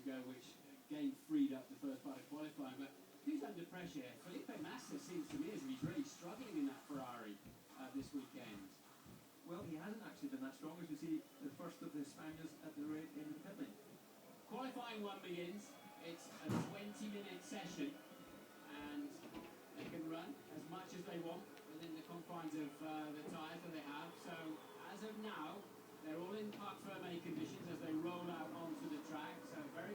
ago, which again freed up the first part of qualifying. But who's under pressure? Felipe Massa seems to me as if he's really struggling in that Ferrari this weekend. Well, he hasn't actually been that strong, as we see the first of the Spaniards at the rate in the pit lane. Qualifying one begins. It's a 20-minute session, and they can run as much as they want within the confines of the tyres that they have. So as of now, they're all in parc fermé conditions as they roll out onto the track. So